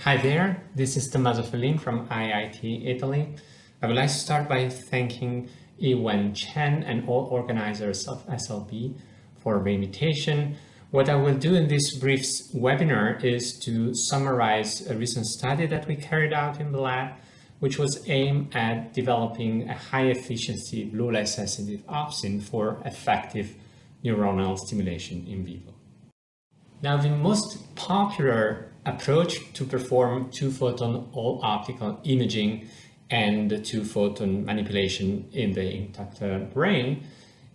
Hi there, this is Tommaso Fellin from IIT Italy. I would like to start by thanking Yiwen Chen and all organizers of SLB for the invitation. What I will do in this brief webinar is to summarize a recent study that we carried out in the lab, which was aimed at developing a high-efficiency blue light sensitive opsin for effective neuronal stimulation in vivo. Now, the most popular approach to perform two-photon all-optical imaging and two-photon manipulation in the intact brain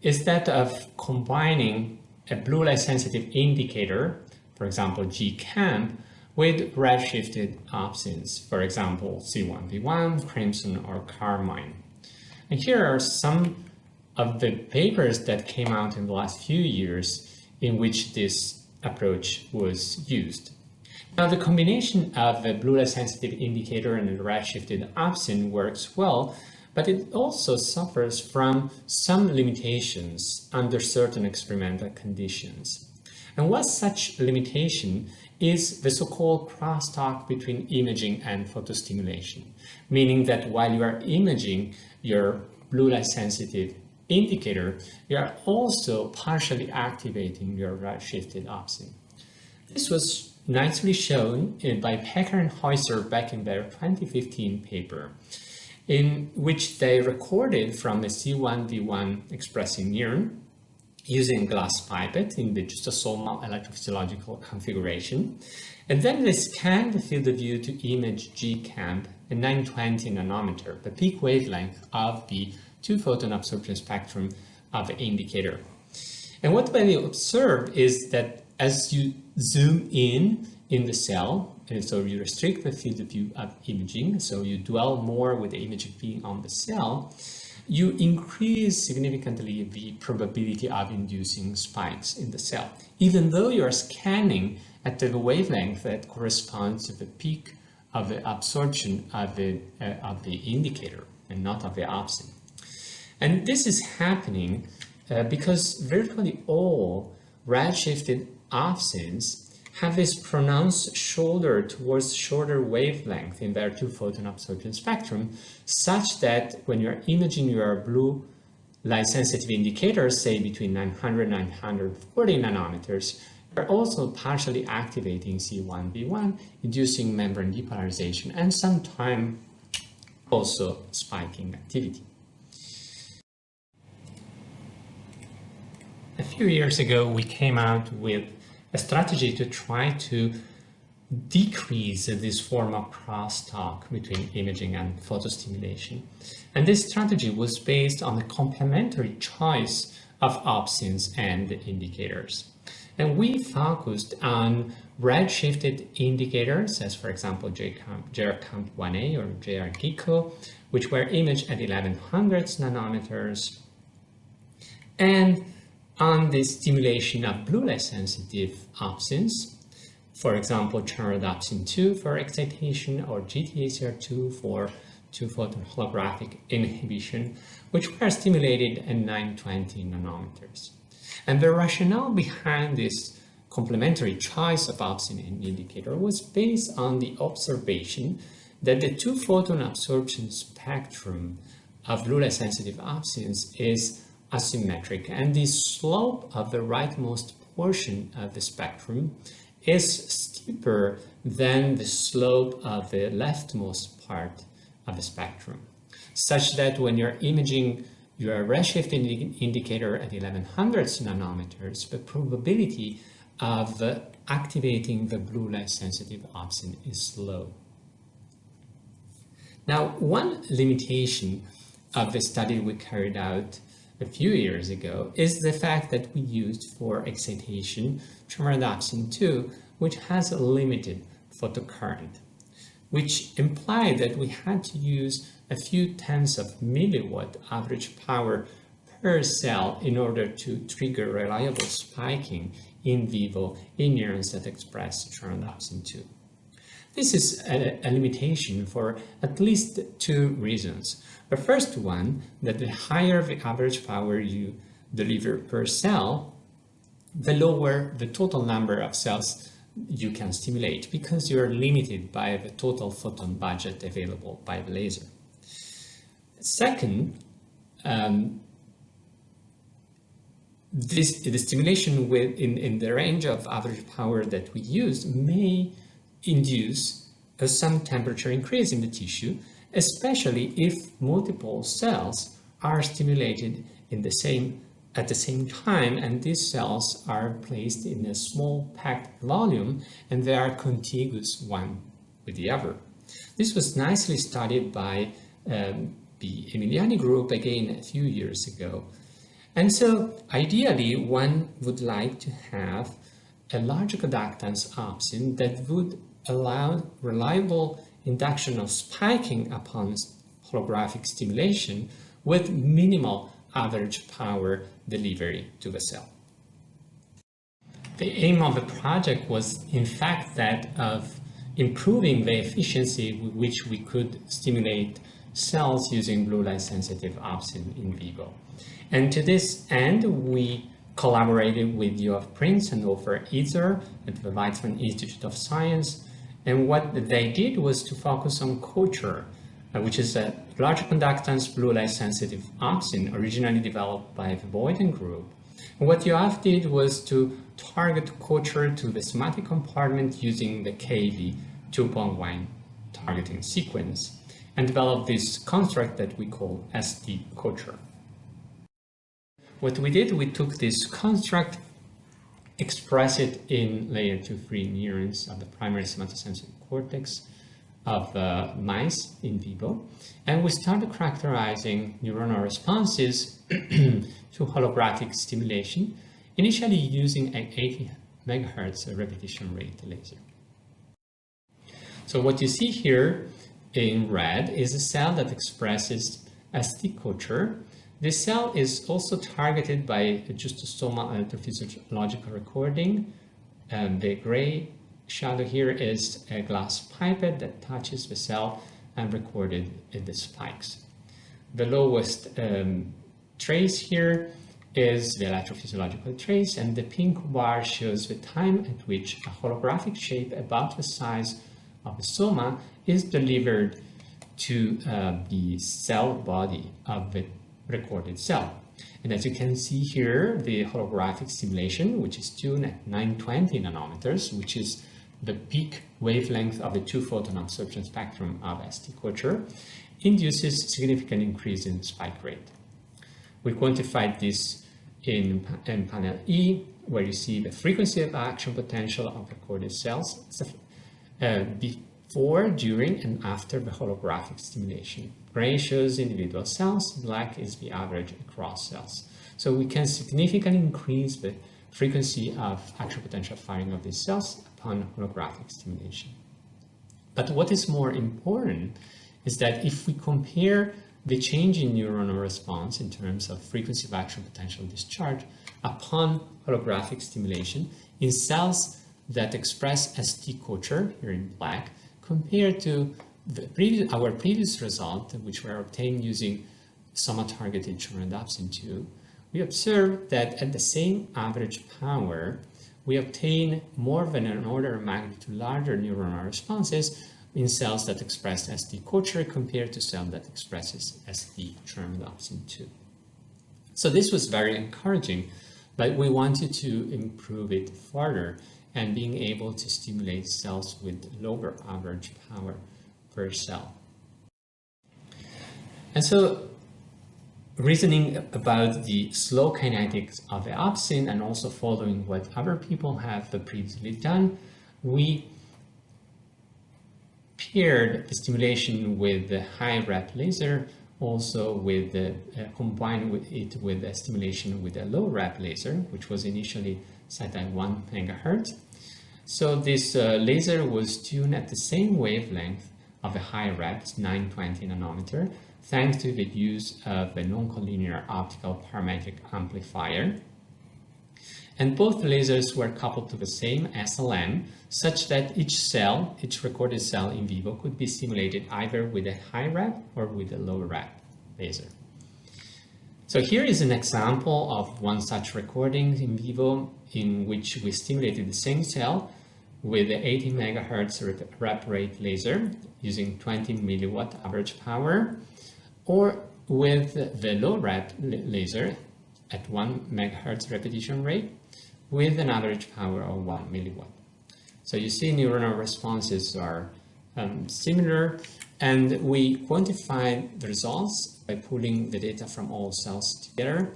is that of combining a blue light sensitive indicator, for example GCAMP, with redshifted opsins, for example C1V1, Crimson, or Carmine. And here are some of the papers that came out in the last few years in which this approach was used. Now, the combination of a blue light sensitive indicator and a redshifted opsin works well, but it also suffers from some limitations under certain experimental conditions. And one such limitation is the so-called crosstalk between imaging and photostimulation, meaning that while you are imaging your blue light sensitive indicator, you are also partially activating your redshifted opsin. This was nicely shown by Pecker and Heusser back in their 2015 paper, in which they recorded from a C1V1 expressing neuron using glass pipette in the justasomal electrophysiological configuration, and then they scanned the field of view to image GCAMP at 920 nanometer, the peak wavelength of the two-photon absorption spectrum of the indicator. And what they observed is that as you zoom in the cell, and so you restrict the field of view of imaging, so you dwell more with the image being on the cell, you increase significantly the probability of inducing spikes in the cell, even though you are scanning at the wavelength that corresponds to the peak of the absorption of the indicator and not of the opsin. And this is happening because virtually all redshifted opsins have this pronounced shoulder towards shorter wavelength in their two-photon absorption spectrum, such that when you're imaging your blue light sensitive indicators, say between 900 and 940 nanometers, you're also partially activating C1V1, inducing membrane depolarization, and sometimes also spiking activity. A few years ago, we came out with a strategy to try to decrease this form of crosstalk between imaging and photostimulation. And this strategy was based on the complementary choice of opsins and indicators. And we focused on redshifted indicators, as for example JRCAMP1A or JRGECO, which were imaged at 1100 nanometers, and on the stimulation of blue light sensitive opsins, for example chernodopsin 2 for excitation or GTACR2 for two-photon holographic inhibition, which were stimulated at 920 nanometers. And the rationale behind this complementary choice of opsin and indicator was based on the observation that the two-photon absorption spectrum of blue light sensitive opsins is asymmetric, and the slope of the rightmost portion of the spectrum is steeper than the slope of the leftmost part of the spectrum, such that when you're imaging your redshift indicator at 1100 nanometers, the probability of activating the blue light sensitive opsin is low. Now, one limitation of the study we carried out a few years ago is the fact that we used for excitation chernodopsin 2, which has a limited photocurrent, which implied that we had to use a few tens of milliwatt average power per cell in order to trigger reliable spiking in vivo in neurons that express chernodopsin 2. This is a limitation for at least two reasons. The first one, that the higher the average power you deliver per cell, the lower the total number of cells you can stimulate because you're limited by the total photon budget available by the laser. Second, the stimulation in the range of average power that we use may induce some temperature increase in the tissue, especially if multiple cells are stimulated at the same time, and these cells are placed in a small packed volume and they are contiguous one with the other. This was nicely studied by the Emiliani group again a few years ago. And so ideally one would like to have a larger conductance opsin that would allow reliable induction of spiking upon holographic stimulation with minimal average power delivery to the cell. The aim of the project was in fact that of improving the efficiency with which we could stimulate cells using blue light sensitive opsin in vivo. And to this end, we collaborated with Yoav Prince and Ofer Itzer at the Weizmann Institute of Science. And what they did was to focus on culture, which is a large conductance blue light sensitive opsin originally developed by the Boyden group. And what Yoav did was to target culture to the somatic compartment using the KV 2.1 targeting sequence and develop this construct that we call ST culture. What we did, we took this construct, express it in layer 2-3 neurons of the primary somatosensory cortex of mice in vivo, and we started characterizing neuronal responses to holographic stimulation, initially using an 80 megahertz repetition rate laser. So what you see here in red is a cell that expresses ST culture. This cell is also targeted by a justostomal electrophysiological recording. The gray shadow here is a glass pipette that touches the cell and recorded the spikes. The lowest trace here is the electrophysiological trace, and the pink bar shows the time at which a holographic shape about the size of the soma is delivered to the cell body of the recorded cell. And as you can see here, the holographic stimulation, which is tuned at 920 nanometers, which is the peak wavelength of the two-photon absorption spectrum of ST culture, induces significant increase in spike rate. We quantified this in panel E, where you see the frequency of action potential of recorded cells before, during, and after the holographic stimulation. Gray shows individual cells, black is the average across cells. So we can significantly increase the frequency of action potential firing of these cells upon holographic stimulation. But what is more important is that if we compare the change in neuronal response in terms of frequency of action potential discharge upon holographic stimulation in cells that express ST culture, here in black, compared to our previous result, which were obtained using soma-targeted chorandopsin 2, we observed that at the same average power, we obtain more than an order of magnitude larger neuronal responses in cells that express ST culture compared to cells that expresses ST chorandopsin 2. So this was very encouraging, but we wanted to improve it further and being able to stimulate cells with lower average power per cell. And so reasoning about the slow kinetics of the opsin and also following what other people have previously done, we paired the stimulation with the high rep laser, also with the, combined with it with the stimulation with a low rep laser, which was initially set at 1 megahertz. So this laser was tuned at the same wavelength of a high rep, 920 nanometer, thanks to the use of a non-collinear optical parametric amplifier. And both lasers were coupled to the same SLM, such that each recorded cell in vivo could be stimulated either with a high rep or with a low rep laser. So here is an example of one such recording in vivo in which we stimulated the same cell with the 80 megahertz rep rate laser using 20 milliwatt average power, or with the low rep laser at 1 megahertz repetition rate with an average power of 1 milliwatt. So you see neuronal responses are similar, and we quantified the results by pulling the data from all cells together.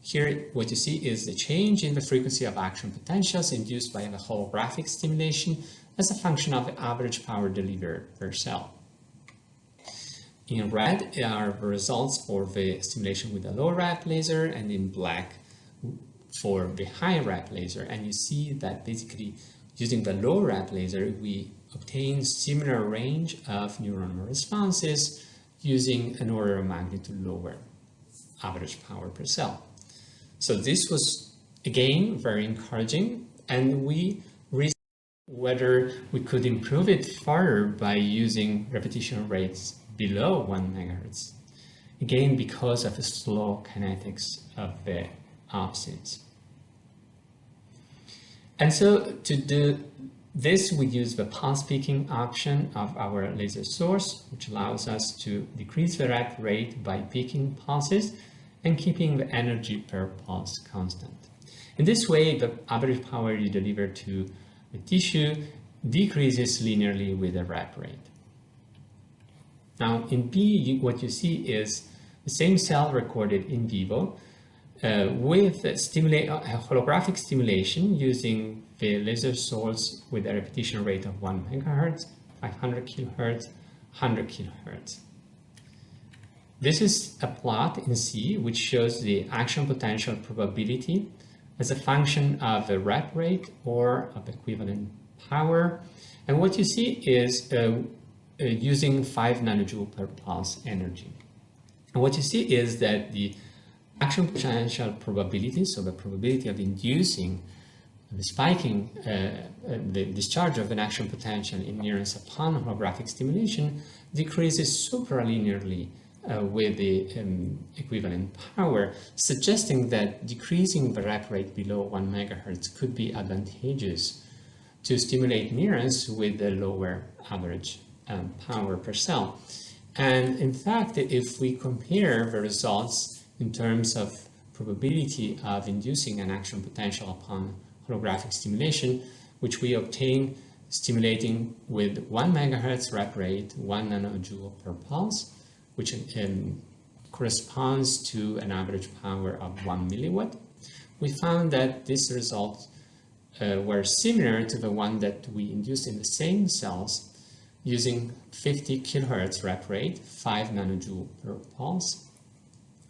Here, what you see is the change in the frequency of action potentials induced by the holographic stimulation as a function of the average power delivered per cell. In red are the results for the stimulation with the low rep laser, and in black for the high rep laser. And you see that basically using the low rep laser, we obtain similar range of neuronal responses using an order of magnitude lower average power per cell. So this was, again, very encouraging, and we researched whether we could improve it further by using repetition rates below 1 megahertz, again because of the slow kinetics of the opsins. And so to do this, we use the pulse peaking option of our laser source, which allows us to decrease the rep rate by peaking pulses and keeping the energy per pulse constant. In this way, the average power you deliver to the tissue decreases linearly with the rep rate. Now, in B, what you see is the same cell recorded in vivo with holographic stimulation using the laser source with a repetition rate of 1 megahertz, 500 kilohertz, 100 kilohertz. This is a plot in C which shows the action potential probability as a function of the rep rate or of equivalent power. And what you see is using 5 nanojoule per pulse energy. And what you see is that the action potential probability, so the probability of inducing the spiking, the discharge of an action potential in neurons upon holographic stimulation, decreases supralinearly with the equivalent power, suggesting that decreasing the rep rate below 1 megahertz could be advantageous to stimulate neurons with a lower average power per cell. And in fact, if we compare the results in terms of probability of inducing an action potential upon holographic stimulation, which we obtain stimulating with 1 megahertz rep rate, 1 nanojoule per pulse, which corresponds to an average power of 1 milliwatt, we found that these results were similar to the one that we induced in the same cells using 50 kilohertz rep rate, 5 nanojoule per pulse,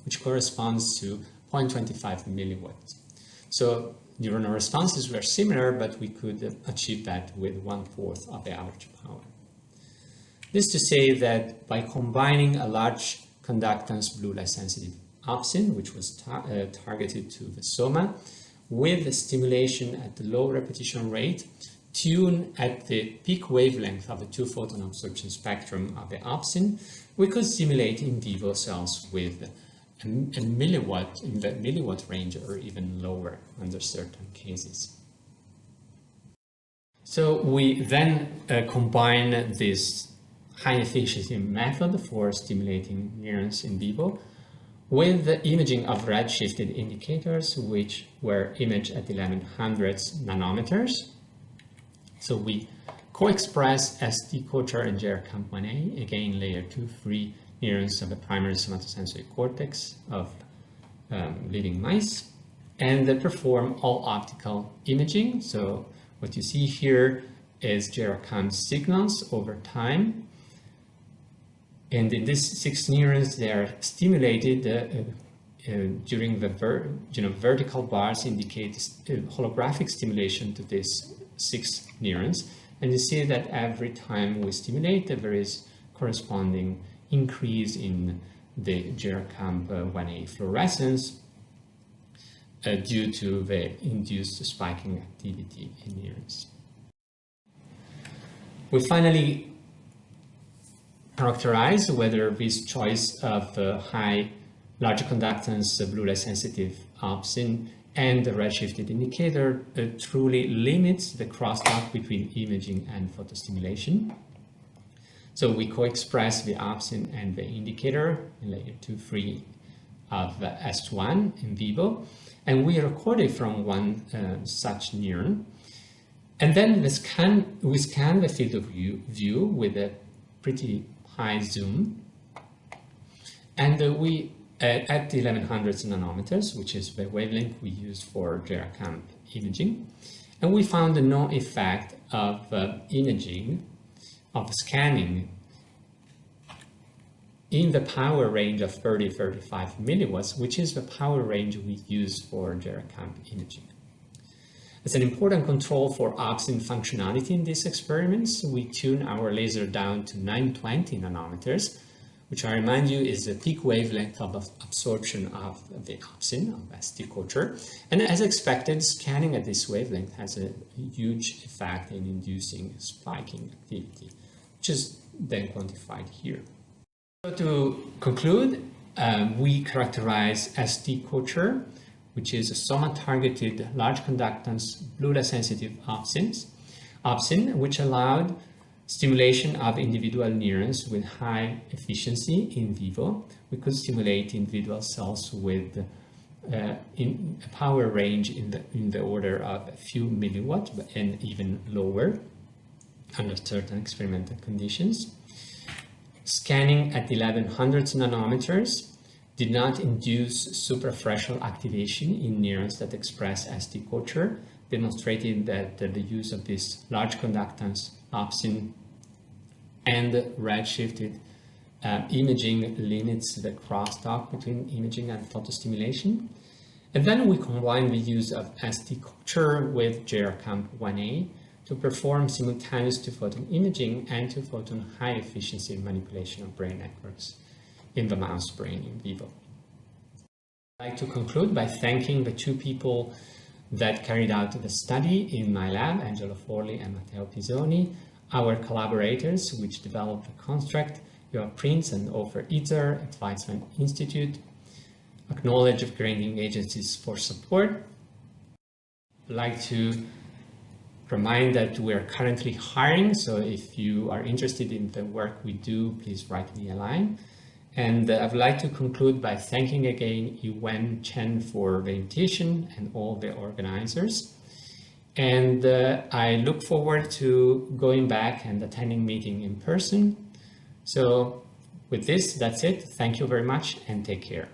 which corresponds to 0.25 milliwatts. So neuronal responses were similar, but we could achieve that with 1/4 of the average power. This to say that by combining a large conductance blue light sensitive opsin, which was targeted to the soma, with the stimulation at the low repetition rate, tuned at the peak wavelength of the 2-photon absorption spectrum of the opsin, we could stimulate in vivo cells with a milliwatt, in the milliwatt range, or even lower under certain cases. So we then combine this high efficiency method for stimulating neurons in vivo with the imaging of red-shifted indicators, which were imaged at 1100 nanometers. So we co-express ST culture and GRCamp1A, again layer 2-free neurons of the primary somatosensory cortex of living mice, and they perform all optical imaging. So what you see here is GRCamp signals over time. And in these 6 neurons, they are stimulated during the vertical bars indicate holographic stimulation to these 6 neurons. And you see that every time we stimulate, there is corresponding increase in the GRCamp1A fluorescence due to the induced spiking activity in neurons. We finally characterize whether this choice of high large conductance blue light sensitive opsin and the redshifted indicator truly limits the crosstalk between imaging and photostimulation. So we co-express the opsin and the indicator in layer 2-3 of S1 in vivo, and we recorded from one such neuron. And then we scan the field of view with a pretty high zoom, and we at 1100 nanometers, which is the wavelength we use for Gyracamp imaging, and we found no effect of imaging, of scanning in the power range of 30-35 milliwatts, which is the power range we use for Gyracamp imaging. As an important control for opsin functionality in these experiments, we tune our laser down to 920 nanometers, which I remind you is the peak wavelength of absorption of the opsin, of ST culture. And as expected, scanning at this wavelength has a huge effect in inducing spiking activity, which is then quantified here. So to conclude, we characterize ST culture, which is a soma-targeted large conductance BLULA sensitive opsin, which allowed stimulation of individual neurons with high efficiency in vivo. We could stimulate individual cells with in a power range in the order of a few milliwatts and even lower under certain experimental conditions. Scanning at 1100 nanometers did not induce supraphrenial activation in neurons that express ST culture, demonstrating that the use of this large conductance opsin and redshifted imaging limits the crosstalk between imaging and photostimulation. And then we combine the use of ST culture with Gyracamp 1A to perform simultaneous to-photon imaging and to-photon high-efficiency manipulation of brain networks in the mouse brain in vivo. I'd like to conclude by thanking the two people that carried out the study in my lab, Angelo Forli and Matteo Pisoni, our collaborators which developed the construct, Joachim Prinz and Ofer Itzer at Weizmann Institute, acknowledge of granting agencies for support. I'd like to remind that we are currently hiring, so if you are interested in the work we do, please write me a line. And I would like to conclude by thanking again Yiwen Chen for the invitation and all the organizers. And I look forward to going back and attending meeting in person. So with this, that's it. Thank you very much and take care.